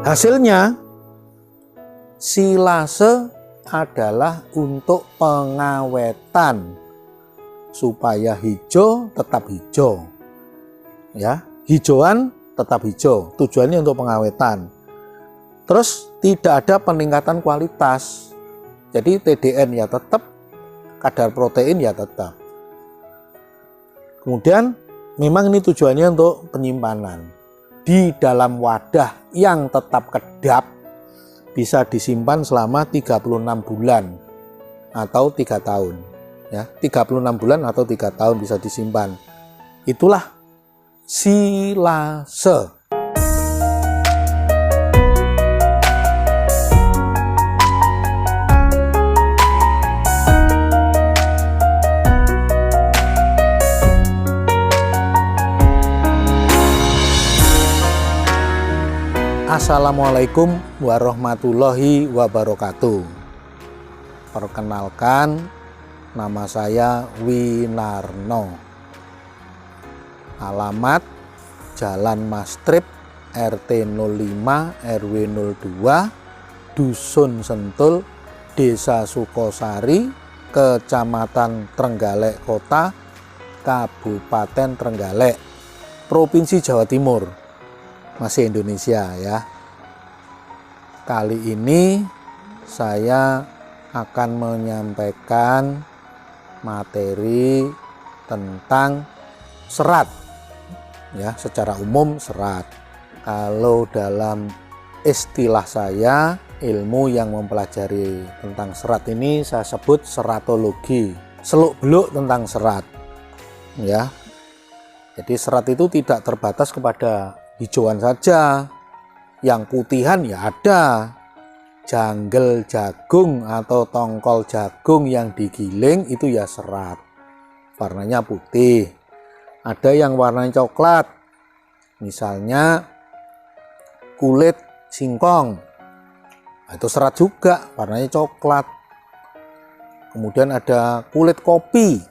Hasilnya silase adalah untuk pengawetan supaya hijau tetap hijau. Ya, hijauan tetap hijau. Tujuannya untuk pengawetan. Terus tidak ada peningkatan kualitas. Jadi TDN ya tetap, kadar protein ya tetap. Kemudian memang ini tujuannya untuk penyimpanan. Di dalam wadah yang tetap kedap bisa disimpan selama 36 bulan atau 3 tahun. Ya, 36 bulan atau 3 tahun bisa disimpan. Itulah silase. Assalamualaikum warahmatullahi wabarakatuh. Perkenalkan, nama saya Winarno. Alamat Jalan Mastrip RT 05 RW 02 Dusun Sentul, Desa Sukosari, Kecamatan Trenggalek Kota, Kabupaten Trenggalek, Provinsi Jawa Timur. Masih Indonesia ya. Kali ini saya akan menyampaikan materi tentang serat ya, secara umum serat. Kalau dalam istilah saya, ilmu yang mempelajari tentang serat ini saya sebut seratologi, seluk-beluk tentang serat ya. Jadi serat itu tidak terbatas kepada hijauan saja, yang putihan ya ada, janggel jagung atau tongkol jagung yang digiling itu ya serat, warnanya putih. Ada yang warnanya coklat, misalnya kulit singkong, itu serat juga, warnanya coklat. Kemudian ada kulit kopi,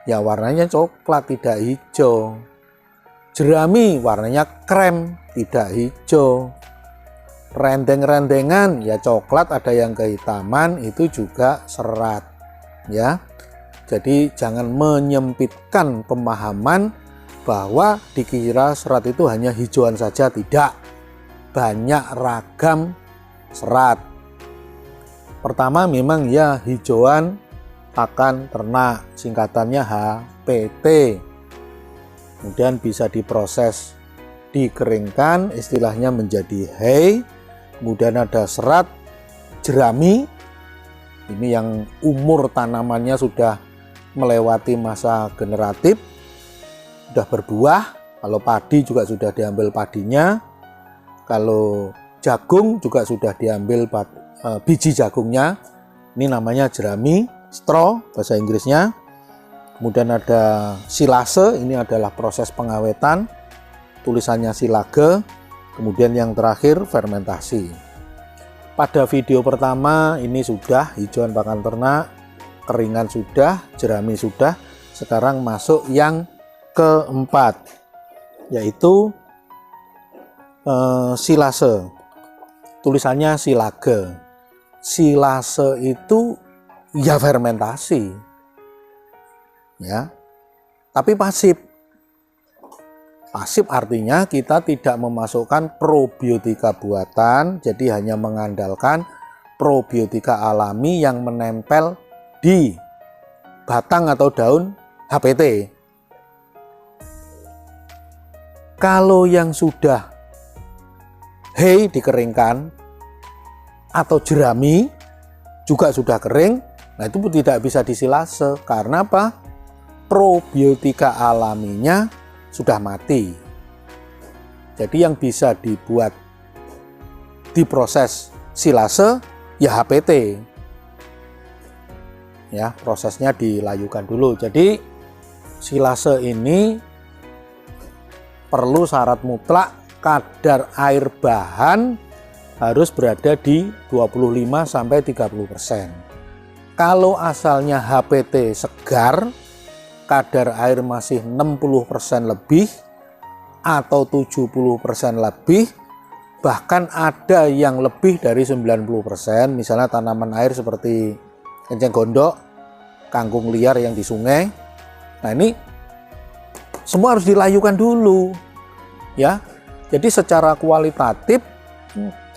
ya warnanya coklat, tidak hijau. Jerami warnanya krem, tidak hijau. Rendeng-rendengan ya coklat, ada yang kehitaman, itu juga serat ya. Jadi jangan menyempitkan pemahaman bahwa dikira serat itu hanya hijauan saja, tidak. Banyak ragam serat. Pertama memang ya hijauan pakan ternak, singkatannya HPT. Kemudian bisa diproses, dikeringkan, istilahnya menjadi hay. Kemudian ada serat jerami, ini yang umur tanamannya sudah melewati masa generatif, sudah berbuah. Kalau padi juga sudah diambil padinya, kalau jagung juga sudah diambil biji jagungnya, ini namanya jerami, straw bahasa Inggrisnya. Kemudian ada silase, ini adalah proses pengawetan, tulisannya silage. Kemudian yang terakhir fermentasi. Pada video pertama ini sudah hijauan pakan ternak, keringan sudah, jerami sudah. Sekarang masuk yang keempat, yaitu silase, tulisannya silage. Silase itu ya fermentasi ya, tapi pasif. Pasif artinya kita tidak memasukkan probiotika buatan, jadi hanya mengandalkan probiotika alami yang menempel di batang atau daun HPT. Kalau yang sudah hay dikeringkan atau jerami juga sudah kering, nah itu pun tidak bisa disilase. Karena apa? Probiotika alaminya sudah mati. Jadi yang bisa dibuat, diproses silase ya HPT. Ya, prosesnya dilayukan dulu. Jadi silase ini perlu syarat mutlak kadar air bahan harus berada di 25-30%. Kalau asalnya HPT segar, kadar air masih 60% lebih atau 70% lebih, bahkan ada yang lebih dari 90%, misalnya tanaman air seperti enceng gondok, kangkung liar yang di sungai. Nah, ini semua harus dilayukan dulu ya. Jadi secara kualitatif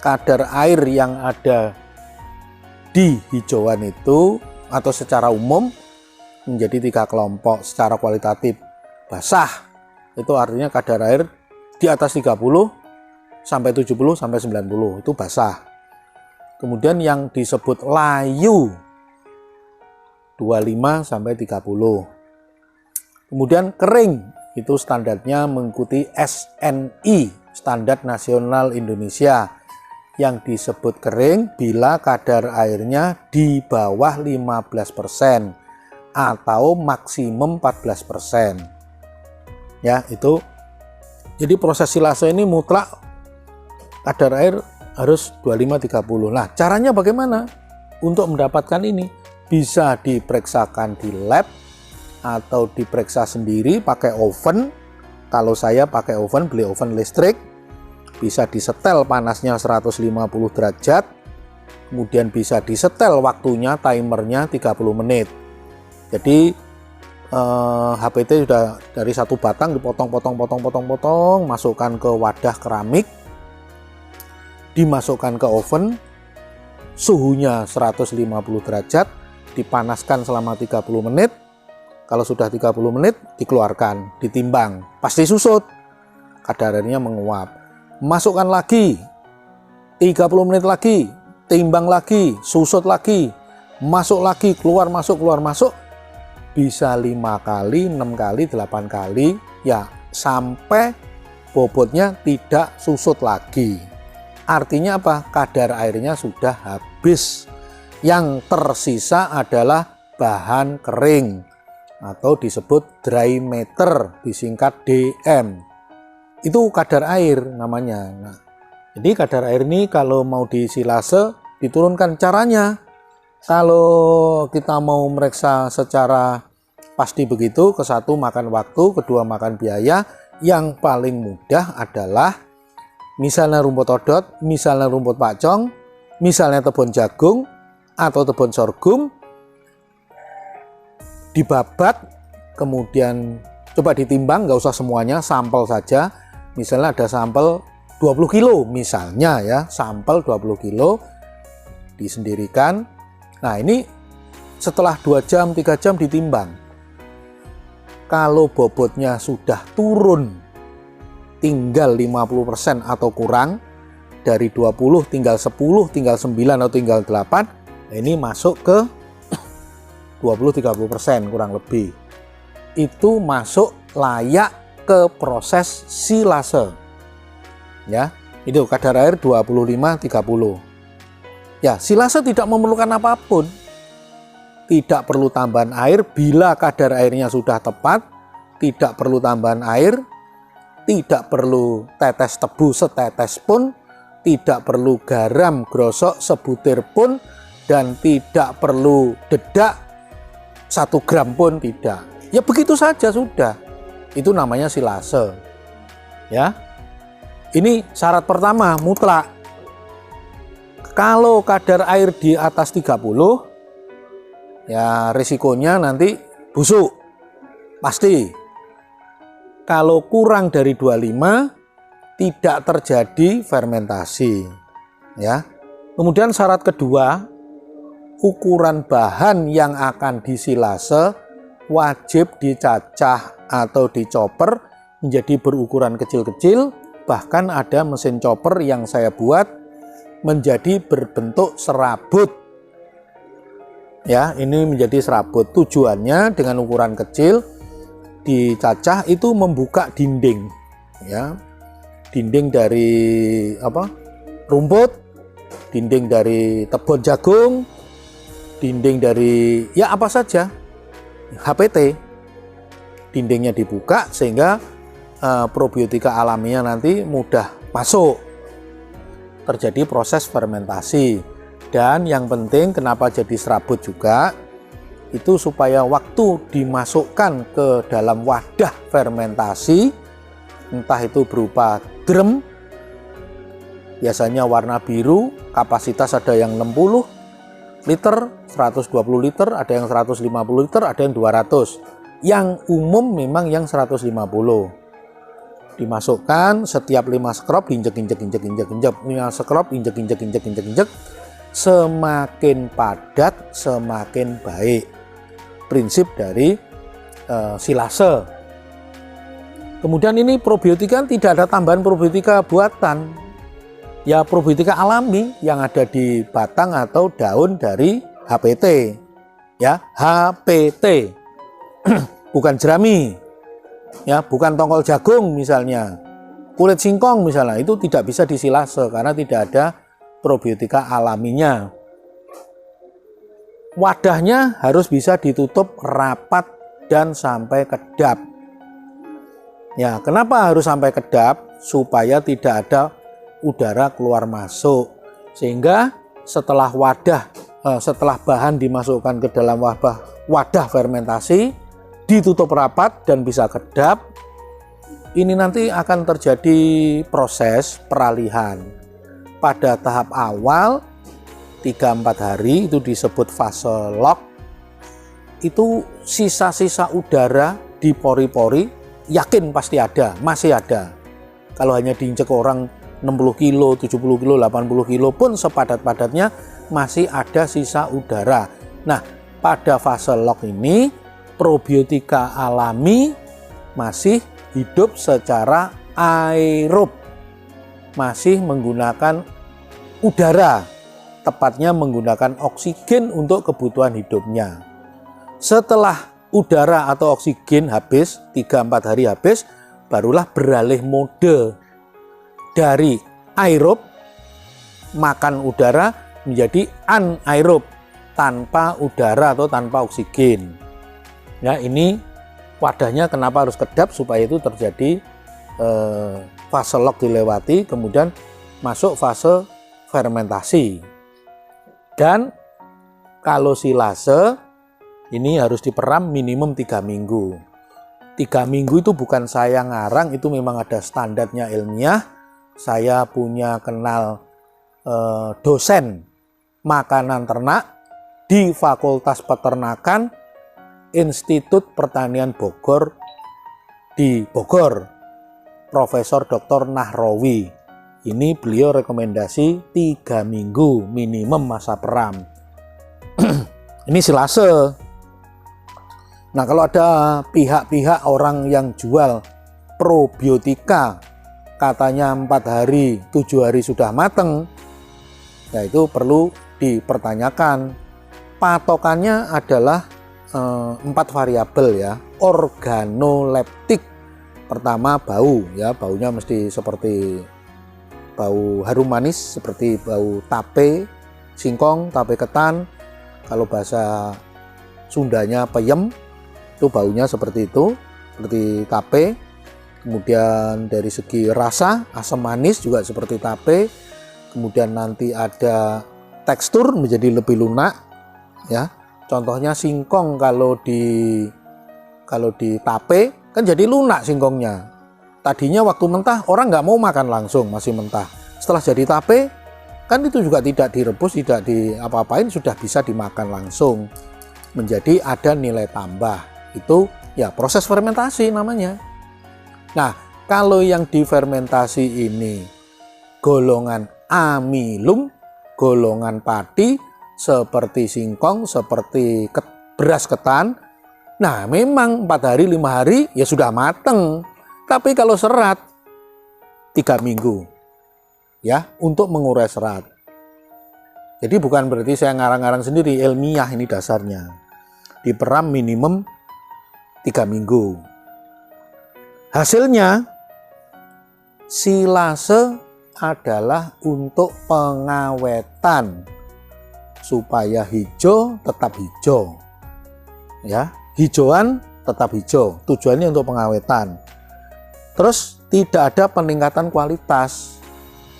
kadar air yang ada di hijauan itu atau secara umum menjadi 3 kelompok. Secara kualitatif basah itu artinya kadar air di atas 30 sampai 70 sampai 90 itu basah. Kemudian yang disebut layu 25 sampai 30. Kemudian kering itu standarnya mengikuti SNI, Standar Nasional Indonesia, yang disebut kering bila kadar airnya di bawah 15% atau maksimum 14%. Ya, itu. Jadi proses silase ini mutlak kadar air harus 25-30. Nah, caranya bagaimana untuk mendapatkan ini? Bisa diperiksakan di lab atau diperiksa sendiri pakai oven. Kalau saya pakai oven, beli oven listrik, bisa disetel panasnya 150 derajat, kemudian bisa disetel waktunya, timernya 30 menit. Jadi HPT sudah dari satu batang dipotong, masukkan ke wadah keramik, dimasukkan ke oven, suhunya 150 derajat, dipanaskan selama 30 menit. Kalau sudah 30 menit dikeluarkan, ditimbang, pasti susut, kadar airnya menguap. Masukkan lagi, 30 menit lagi, timbang lagi, susut lagi, masuk lagi, keluar masuk, bisa 5 kali, 6 kali, 8 kali, ya sampai bobotnya tidak susut lagi. Artinya apa? Kadar airnya sudah habis. Yang tersisa adalah bahan kering atau disebut dry matter, disingkat DM. Itu kadar air namanya. Nah, jadi kadar air ini kalau mau disilase diturunkan. Caranya, kalau kita mau meriksa secara pasti begitu, ke satu makan waktu, kedua makan biaya. Yang paling mudah adalah misalnya rumput odot, misalnya rumput pacong, misalnya tebon jagung atau tebon sorghum, dibabat, kemudian coba ditimbang, nggak usah semuanya, sampel saja. Misalnya ada sampel 20 kilo misalnya ya, sampel 20 kilo disendirikan. Nah, ini setelah 2 jam, 3 jam ditimbang. Kalau bobotnya sudah turun tinggal 50% atau kurang, dari 20 tinggal 10, tinggal 9 atau tinggal 8, nah ini masuk ke 20-30% kurang lebih. Itu masuk layak ke proses silase. Ya, itu kadar air 25-30. Ya, silase tidak memerlukan apapun. Tidak perlu tambahan air bila kadar airnya sudah tepat, tidak perlu tambahan air, tidak perlu tetes tebu setetes pun, tidak perlu garam grosok sebutir pun, dan tidak perlu dedak 1 gram pun tidak. Ya begitu saja sudah. Itu namanya silase. Ya. Ini syarat pertama mutlak. Kalau kadar air di atas 30, ya risikonya nanti busuk. Pasti. Kalau kurang dari 25, tidak terjadi fermentasi. Ya. Kemudian syarat kedua, ukuran bahan yang akan disilase wajib dicacah atau dicoper menjadi berukuran kecil-kecil. Bahkan ada mesin chopper yang saya buat menjadi berbentuk serabut. Ya, ini menjadi serabut. Tujuannya dengan ukuran kecil dicacah itu membuka dinding. Ya, dinding dari rumput, dinding dari tebon jagung, dinding dari ya apa saja, HPT, dindingnya dibuka sehingga probiotika alamiah nanti mudah masuk, terjadi proses fermentasi. Dan yang penting kenapa jadi serabut juga, itu supaya waktu dimasukkan ke dalam wadah fermentasi, entah itu berupa drum biasanya warna biru, kapasitas ada yang 60 liter, 120 liter, ada yang 150 liter, ada yang 200. Yang umum memang yang 150. Dimasukkan setiap 5 scrub, injek. 5 scrub, injek. Semakin padat, semakin baik. Prinsip dari silase. Kemudian ini probiotika tidak ada tambahan probiotika buatan. Ya probiotika alami yang ada di batang atau daun dari HPT. Ya, HPT. Bukan jerami. Ya, bukan tongkol jagung misalnya. Kulit singkong misalnya, itu tidak bisa disilase karena tidak ada probiotika alaminya. Wadahnya harus bisa ditutup rapat dan sampai kedap. Ya, kenapa harus sampai kedap? Supaya tidak ada udara keluar masuk. Sehingga setelah bahan dimasukkan ke dalam wadah fermentasi, ditutup rapat dan bisa kedap, ini nanti akan terjadi proses peralihan. Pada tahap awal 3-4 hari itu disebut fase lock. Itu sisa-sisa udara di pori-pori yakin pasti ada, masih ada. Kalau hanya diinjek orang 60 kilo, 70 kilo, 80 kilo pun sepadat-padatnya masih ada sisa udara. Nah, pada fase lock ini probiotika alami masih hidup secara aerob, masih menggunakan udara, tepatnya menggunakan oksigen untuk kebutuhan hidupnya. Setelah udara atau oksigen habis, 3-4 hari habis, barulah beralih mode dari aerob, makan udara, menjadi anaerob, tanpa udara atau tanpa oksigen. Ya, ini wadahnya kenapa harus kedap, supaya itu terjadi fase lock dilewati, kemudian masuk fase fermentasi. Dan kalau silase ini harus diperam minimum 3 minggu. 3 minggu itu bukan saya ngarang, itu memang ada standarnya ilmiah. Saya punya kenal dosen makanan ternak di Fakultas Peternakan Institut Pertanian Bogor di Bogor, Profesor Dr. Nahrawi. Ini beliau rekomendasi 3 minggu minimum masa peram. Ini silase. Nah, kalau ada pihak-pihak orang yang jual probiotika, katanya 4 hari, 7 hari sudah mateng, ya itu perlu dipertanyakan. Patokannya adalah 4 variabel ya. Organoleptik. Pertama bau ya, baunya mesti seperti bau harum manis, seperti bau tape singkong, tape ketan. Kalau bahasa Sundanya peyem, itu baunya seperti itu, seperti tape. Kemudian dari segi rasa, asam manis juga seperti tape. Kemudian nanti ada tekstur menjadi lebih lunak ya. Contohnya singkong, kalau di tape kan jadi lunak singkongnya. Tadinya waktu mentah orang nggak mau makan langsung, masih mentah. Setelah jadi tape kan itu juga tidak direbus, tidak diapa-apain, sudah bisa dimakan langsung. Menjadi ada nilai tambah. Itu ya proses fermentasi namanya. Nah, kalau yang difermentasi ini golongan amilum, golongan padi, seperti singkong, seperti beras ketan, nah memang 4 hari, 5 hari ya sudah mateng. Tapi kalau serat 3 minggu ya, untuk mengurai serat. Jadi bukan berarti saya ngarang-ngarang sendiri, ilmiah ini dasarnya. Diperam minimum 3 minggu. Hasilnya silase adalah untuk pengawetan supaya hijau tetap hijau. Ya, hijauan tetap hijau. Tujuannya untuk pengawetan. Terus tidak ada peningkatan kualitas.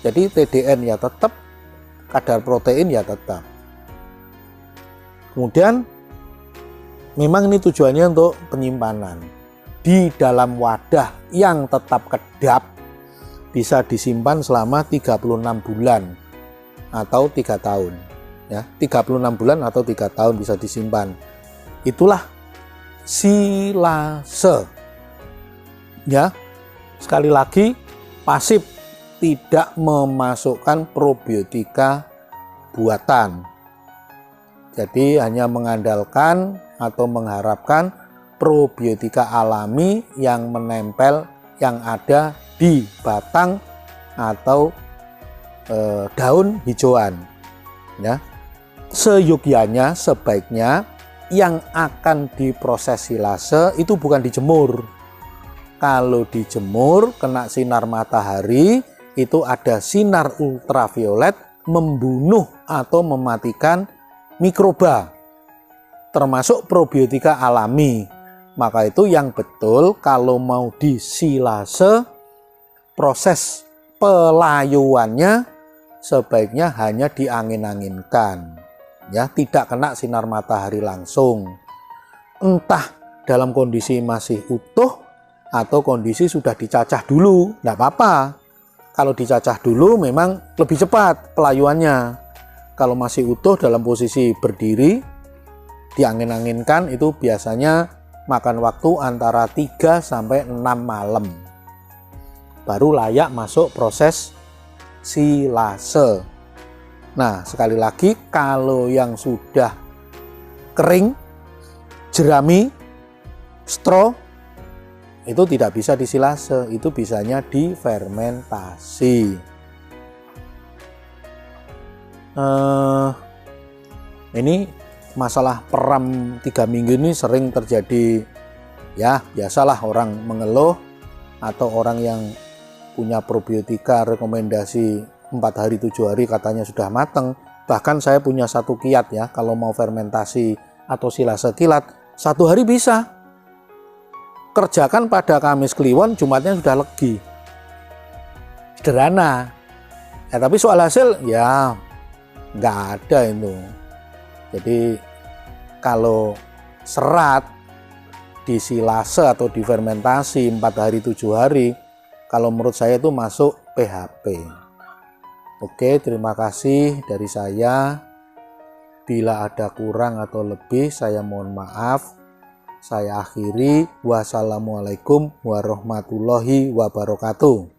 Jadi TDN ya tetap, kadar protein ya tetap. Kemudian memang ini tujuannya untuk penyimpanan di dalam wadah yang tetap kedap, bisa disimpan selama 36 bulan atau 3 tahun. Ya, 36 bulan atau 3 tahun bisa disimpan. Itulah silase. Ya, sekali lagi pasif, tidak memasukkan probiotika buatan. Jadi hanya mengandalkan atau mengharapkan probiotika alami yang menempel, yang ada di batang atau daun hijauan. Ya, seyogyanya, sebaiknya yang akan diproses silase itu bukan dijemur. Kalau dijemur kena sinar matahari, itu ada sinar ultraviolet membunuh atau mematikan mikroba, termasuk probiotika alami. Maka itu yang betul kalau mau disilase, proses pelayuannya sebaiknya hanya diangin-anginkan, ya, tidak kena sinar matahari langsung. Entah dalam kondisi masih utuh atau kondisi sudah dicacah dulu, tidak apa-apa. Kalau dicacah dulu memang lebih cepat pelayuannya. Kalau masih utuh dalam posisi berdiri, diangin-anginkan, itu biasanya makan waktu antara 3 sampai 6 malam. Baru layak masuk proses silase. Nah, sekali lagi, kalau yang sudah kering, jerami, straw, itu tidak bisa disilase, itu bisanya difermentasi. Ini masalah peram 3 minggu ini sering terjadi. Ya, biasalah orang mengeluh atau orang yang punya probiotika rekomendasi 4 hari 7 hari katanya sudah mateng. Bahkan saya punya satu kiat ya, kalau mau fermentasi atau silase kilat 1 hari bisa. Kerjakan pada Kamis Kliwon, Jumatnya sudah legi. Sederhana. Tapi soal hasil ya nggak ada itu. Jadi kalau serat disilase atau difermentasi 4 hari 7 hari, kalau menurut saya itu masuk PHP. Oke, terima kasih dari saya. Bila ada kurang atau lebih, saya mohon maaf. Saya akhiri. Wassalamualaikum warahmatullahi wabarakatuh.